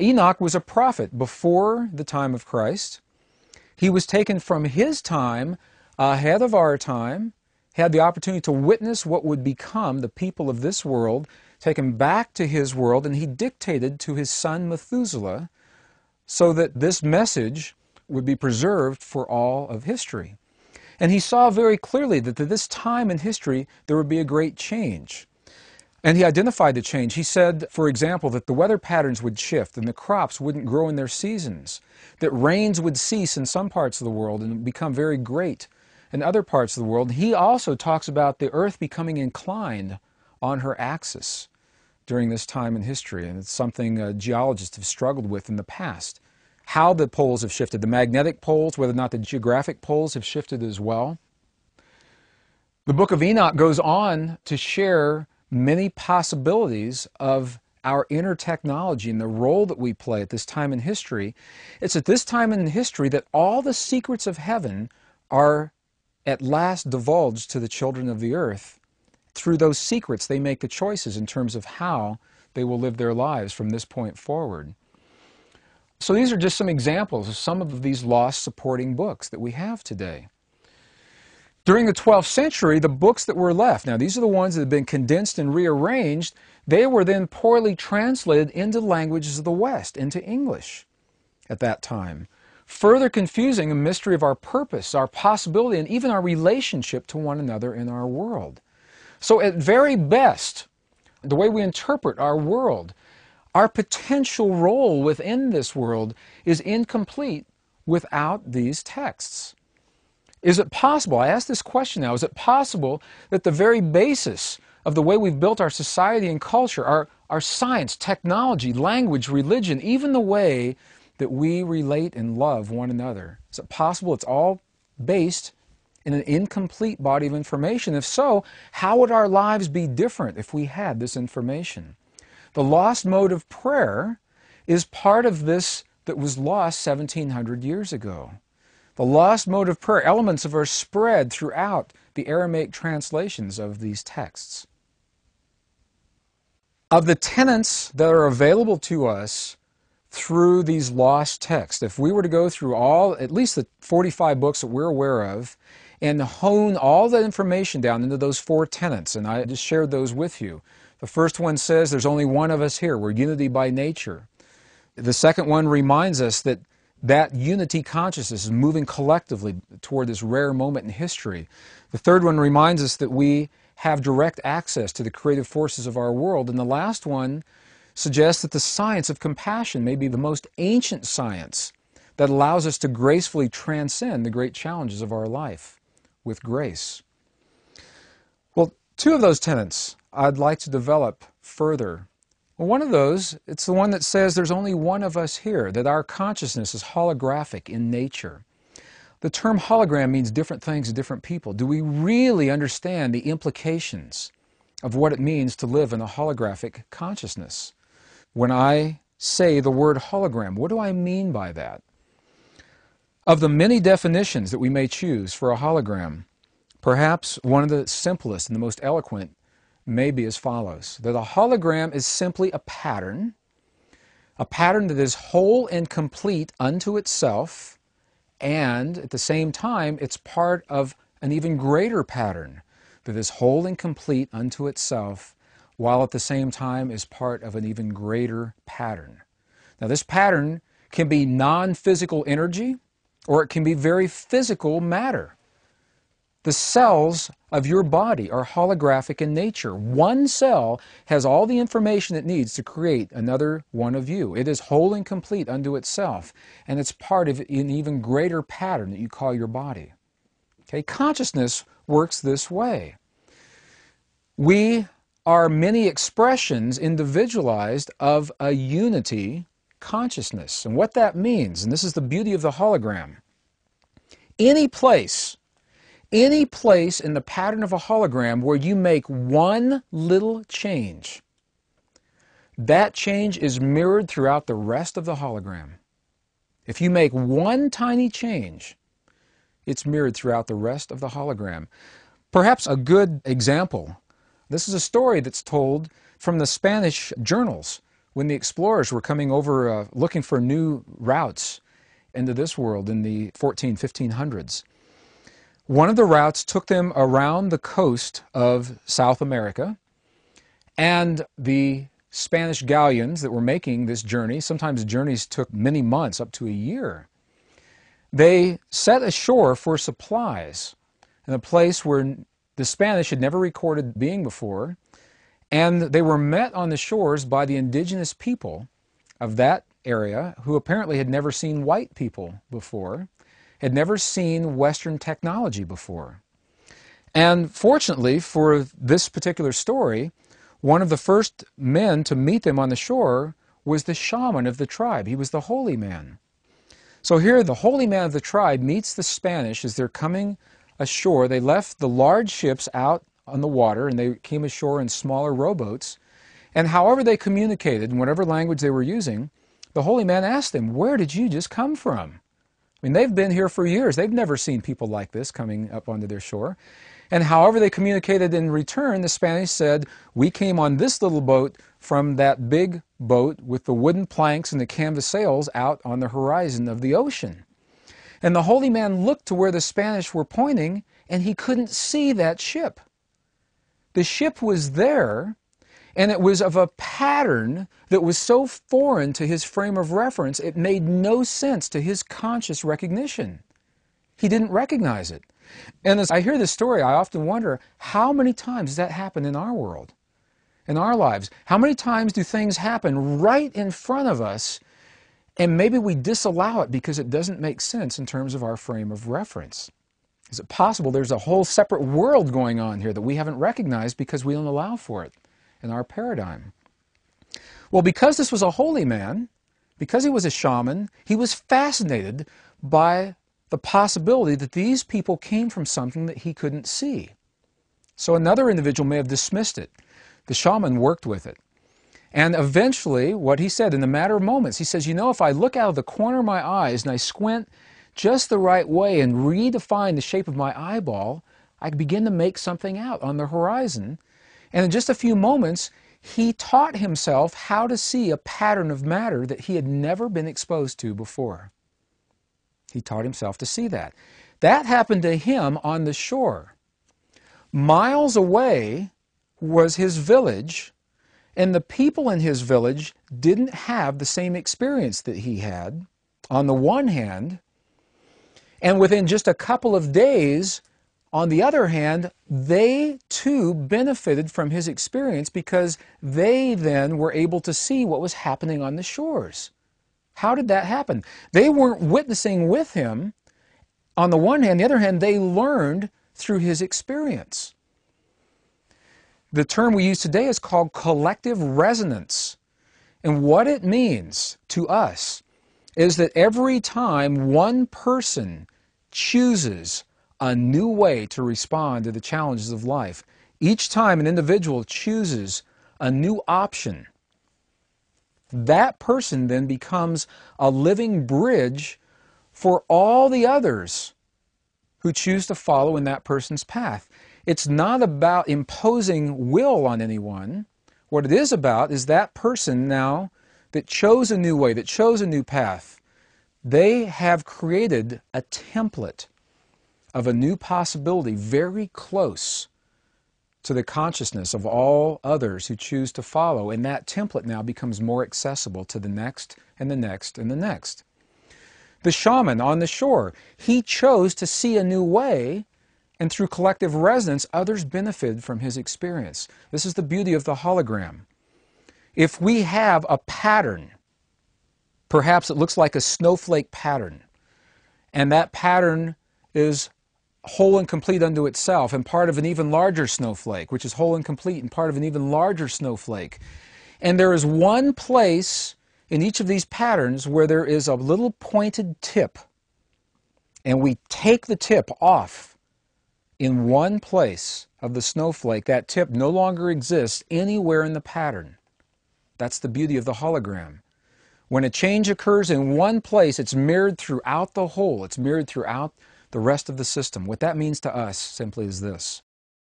Enoch was a prophet before the time of Christ. He was taken from his time ahead of our time, had the opportunity to witness what would become the people of this world, taken back to his world, and he dictated to his son Methuselah so that this message would be preserved for all of history. And he saw very clearly that at this time in history there would be a great change. And he identified the change. He said, for example, that the weather patterns would shift and the crops wouldn't grow in their seasons, that rains would cease in some parts of the world and become very great in other parts of the world. He also talks about the earth becoming inclined on her axis during this time in history, and it's something geologists have struggled with in the past. How the poles have shifted, the magnetic poles, whether or not the geographic poles have shifted as well. The book of Enoch goes on to share many possibilities of our inner technology and the role that we play at this time in history. It's at this time in history that all the secrets of heaven are at last divulged to the children of the earth. Through those secrets, they make the choices in terms of how they will live their lives from this point forward. So these are just some examples of some of these lost supporting books that we have today. During the 12th century, the books that were left, now these are the ones that have been condensed and rearranged, they were then poorly translated into the languages of the West, into English at that time, further confusing the mystery of our purpose, our possibility, and even our relationship to one another in our world. So at very best, the way we interpret our world, our potential role within this world is incomplete without these texts. Is it possible, I ask this question now, is it possible that the very basis of the way we've built our society and culture, our science, technology, language, religion, even the way that we relate and love one another, is it possible it's all based in an incomplete body of information? If so, how would our lives be different if we had this information? The lost mode of prayer is part of this that was lost 1,700 years ago. The lost mode of prayer, elements of are spread throughout the Aramaic translations of these texts. Of the tenets that are available to us through these lost texts, if we were to go through at least the 45 books that we're aware of, and hone all that information down into those 4 tenets, and I just shared those with you. The first one says there's only one of us here. We're unity by nature. The second one reminds us that unity consciousness is moving collectively toward this rare moment in history. The third one reminds us that we have direct access to the creative forces of our world. And the last one suggests that the science of compassion may be the most ancient science that allows us to gracefully transcend the great challenges of our life with grace. Well, 2 of those tenets I'd like to develop further. Well, one of those, it's the one that says there's only one of us here, that our consciousness is holographic in nature. The term hologram means different things to different people. Do we really understand the implications of what it means to live in a holographic consciousness? When I say the word hologram, what do I mean by that? Of the many definitions that we may choose for a hologram, perhaps one of the simplest and the most eloquent may be as follows: that a hologram is simply a pattern that is whole and complete unto itself, and at the same time it's part of an even greater pattern that is whole and complete unto itself, while at the same time is part of an even greater pattern. Now this pattern can be non-physical energy, or it can be very physical matter. The cells of your body are holographic in nature. One cell has all the information it needs to create another one of you. It is whole and complete unto itself, and it's part of an even greater pattern that you call your body. Okay? Consciousness works this way. We are many expressions individualized of a unity consciousness. And what that means, and this is the beauty of the hologram, any place in the pattern of a hologram where you make one little change, that change is mirrored throughout the rest of the hologram. If you make one tiny change, it's mirrored throughout the rest of the hologram. Perhaps a good example, this is a story that's told from the Spanish journals, when the explorers were coming over looking for new routes into this world in the 1500s. One of the routes took them around the coast of South America, and the Spanish galleons that were making this journey, sometimes journeys took many months, up to a year, they set ashore for supplies in a place where the Spanish had never recorded being before, and they were met on the shores by the indigenous people of that area who apparently had never seen white people before, had never seen Western technology before. And fortunately for this particular story, one of the first men to meet them on the shore was the shaman of the tribe. He was the holy man. So here the holy man of the tribe meets the Spanish as they're coming ashore. They left the large ships out on the water and they came ashore in smaller rowboats. And however they communicated, in whatever language they were using, the holy man asked them, "Where did you just come from?" I mean, they've been here for years. They've never seen people like this coming up onto their shore. And however they communicated in return, the Spanish said, "We came on this little boat from that big boat with the wooden planks and the canvas sails out on the horizon of the ocean." And the holy man looked to where the Spanish were pointing, and he couldn't see that ship. The ship was there, and it was of a pattern that was so foreign to his frame of reference, it made no sense to his conscious recognition. He didn't recognize it. And as I hear this story, I often wonder, how many times does that happen in our world, in our lives? How many times do things happen right in front of us, and maybe we disallow it because it doesn't make sense in terms of our frame of reference? Is it possible there's a whole separate world going on here that we haven't recognized because we don't allow for it in our paradigm? Well, because this was a holy man, because he was a shaman, he was fascinated by the possibility that these people came from something that he couldn't see. So another individual may have dismissed it. The shaman worked with it. And eventually, what he said, in a matter of moments, he says, "You know, if I look out of the corner of my eyes and I squint just the right way and redefine the shape of my eyeball, I begin to make something out on the horizon." And in just a few moments, he taught himself how to see a pattern of matter that he had never been exposed to before. He taught himself to see that. That happened to him on the shore. Miles away was his village, and the people in his village didn't have the same experience that he had, on the one hand, and within just a couple of days, on the other hand, they too benefited from his experience because they then were able to see what was happening on the shores. How did that happen? They weren't witnessing with him on the one hand. The other hand, they learned through his experience. The term we use today is called collective resonance. And what it means to us is that every time one person chooses a new way to respond to the challenges of life, each time an individual chooses a new option, that person then becomes a living bridge for all the others who choose to follow in that person's path. It's not about imposing will on anyone. What it is about is that person now that chose a new way, that chose a new path, they have created a template of a new possibility very close to the consciousness of all others who choose to follow, and that template now becomes more accessible to the next and the next and the next. The shaman on the shore, he chose to see a new way, and through collective resonance, others benefited from his experience. This is the beauty of the hologram. If we have a pattern, perhaps it looks like a snowflake pattern, and that pattern is whole and complete unto itself and part of an even larger snowflake, which is whole and complete and part of an even larger snowflake. And there is one place in each of these patterns where there is a little pointed tip, and we take the tip off in one place of the snowflake. That tip no longer exists anywhere in the pattern. That's the beauty of the hologram. When a change occurs in one place, it's mirrored throughout the whole. It's mirrored throughout the rest of the system. What that means to us simply is this: